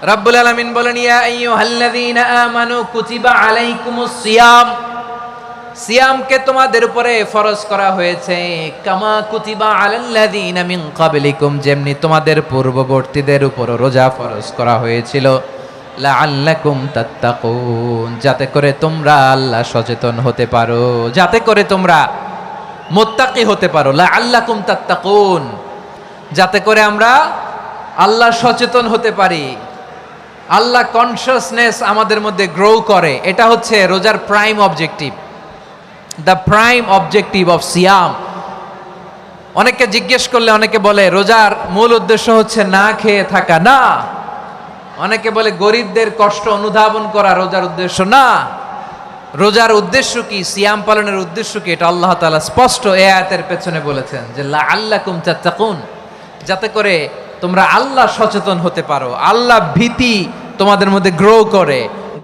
রাব্বুল আলামিন বলেন, ইয়া আইয়ুহাল্লাযীনা আমানু কুতিবা আলাইকুমুস সিয়াম, সিয়ামকে তোমাদের উপরে ফরজ করা হয়েছে, কামা কুতিবা আলাল্লাযীনা মিন ক্বাবলিকুম, যেমনি তোমাদের পূর্ববর্তীদের উপর রোজা ফরজ করা হয়েছিল, লাআল্লাকুম তাত্তাকুন, যাতে করে তোমরা আল্লাহ সচেতন হতে পারো, যাতে করে তোমরা মুত্তাকি হতে পারো। লাআল্লাকুম তাত্তাকুন, যাতে করে আমরা আল্লাহ সচেতন হতে পারি, আল্লাহ কনসিয়াসনেস আমাদের মধ্যে গ্রো করে। এটা হচ্ছে রোজার prime objective, the prime objective of সিয়াম। অনেকে জিজ্ঞেস করলে অনেকে বলে রোজার মূল উদ্দেশ্য হচ্ছে না খেয়ে থাকা, না। অনেকে বলে গরিবদের কষ্ট অনুধাবন করা রোজার উদ্দেশ্য, না। রোজার উদ্দেশ্য কি, সিয়াম পালনের উদ্দেশ্য কি, এটা আল্লাহ তাআলা স্পষ্ট এই আয়াতের পেছনে বলেছেন যে লাআল্লাকুম তাত্তাকুন, যাতে করে তোমরা আল্লাহ সচেতন হতে পারো, আল্লাহ ভীতি তোমাদের মধ্যে গ্রো করে।